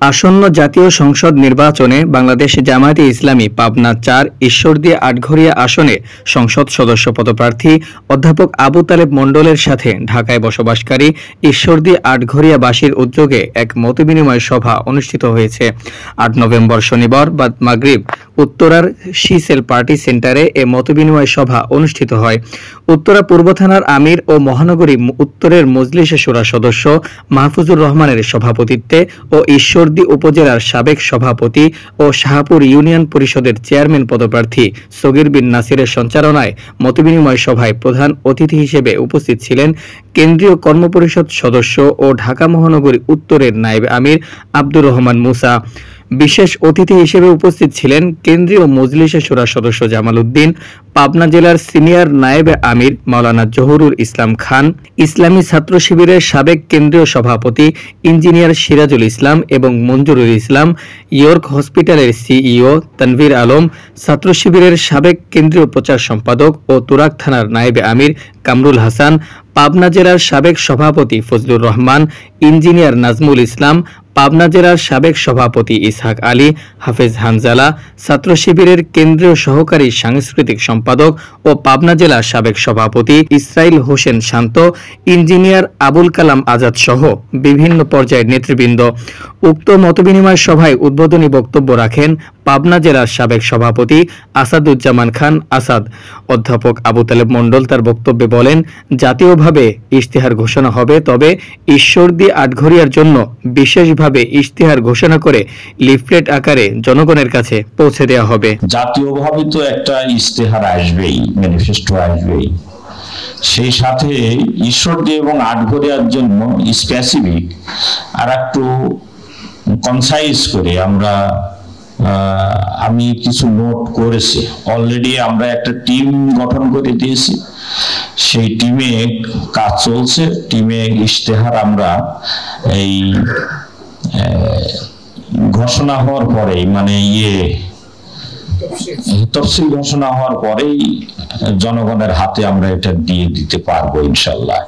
আসন্ন জাতীয় সংসদ নির্বাচনে বাংলাদেশ জামায়াতে ইসলামী পাবনা ৪ ঈশ্বরদী আটঘরিয়া আসনে সংসদ সদস্য পদপ্রার্থী অধ্যাপক আবু তালেব মণ্ডলের সাথে ঢাকায় বসবাসকারী ঈশ্বরদী আটঘরিয়াবাসীর উদ্যোগে এক মতবিনিময় সভা অনুষ্ঠিত হয়েছে। ৮ নভেম্বর শনিবার বাদ মাগরিব উত্তরার শিসেল পার্টি সেন্টারে এ মতবিনিময় সভা অনুষ্ঠিত হয়। উত্তরা পূর্ব থানার আমির ও মহানগরী উত্তরের মজলিসে শুরা সদস্য মাহফুজুর রহমানের সভাপতিত্বে ও ঈশ্বরদী উপজেলার সাবেক সভাপতি ও শাহপুর ইউনিয়ন পরিষদের চেয়ারম্যান পদপ্রার্থী সগীর বিন নাসিরের সঞ্চালনায় মতবিনিময় সভায় প্রধান অতিথি হিসেবে উপস্থিত ছিলেন কেন্দ্রীয় কর্মপরিষদ সদস্য ও ঢাকা মহানগরী উত্তরের নায়েব আমির আব্দুর রহমান মুসা। বিশেষ অতিথি হিসেবে উপস্থিত ছিলেন কেন্দ্রীয় মজলিসে শুরা সদস্য জামাল উদ্দিন, পাবনা জেলার সিনিয়র নায়েবে আমির মাওলানা জহুরুল ইসলাম খান, ইসলামী ছাত্র শিবিরের সাবেক কেন্দ্রীয় সভাপতি ইঞ্জিনিয়ার সিরাজুল ইসলাম এবং মঞ্জুরুল ইসলাম, ইয়র্ক হসপিটালের সিইও তানভীর আলম, ছাত্র শিবিরের সাবেক কেন্দ্রীয় প্রচার সম্পাদক ও তুরাগ থানার নায়েবে আমির কামরুল হাসান, পাবনা জেলার সাবেক সভাপতি ফজলুর রহমান, ইঞ্জিনিয়ার নাজমুল ইসলাম, পাবনা জেলার সাবেক সভাপতি ইসহাক আলী, হাফেজ হানজালা, ছাত্র শিবিরের কেন্দ্রীয় সহকারী সাংস্কৃতিক সম্পাদক ও পাবনা জেলার সাবেক সভাপতি ইসরাইল হোসেন শান্ত, ইঞ্জিনিয়ার আবুল কালাম আজাদ সহ বিভিন্ন পর্যায়ের নেতৃবৃন্দ। উক্ত মতবিনিময় সভায় উদ্বোধনী বক্তব্য রাখেন পাবনা জেলার সাবেক সভাপতি আসাদুজ্জামান খান আসাদ। অধ্যাপক আবু তালেব মণ্ডল তার বক্তব্যে বলেন, জাতীয়ভাবে ইশতেহার ঘোষণা হবে, তবে ঈশ্বরদী আটঘরিয়ার জন্য বিশেষভাবে ইশতেহার ঘোষণা করে লিফলেট আকারে জনগণের কাছে পৌঁছে দেওয়া হবে। জাতীয়ভাবে তো একটা ইশতেহার আসবেই, ম্যানিফেস্টো আসবেই, সেই সাথে ঈশ্বরদী এবং আটঘরিয়ার জন্য স্পেসিফিক আর একটু কনসাইজ করে আমি কিছু নোট করেছি। অলরেডি আমরা একটা টিম গঠন করে দিয়েছি, সেই টিমে কাজ চলছে। টিমে ইশতেহার আমরা এই ঘোষণা হওয়ার পরেই, মানে তফসিল ঘোষণা হওয়ার পরেই জনগণের হাতে আমরা এটা দিয়ে দিতে পারবো ইনশাল্লাহ।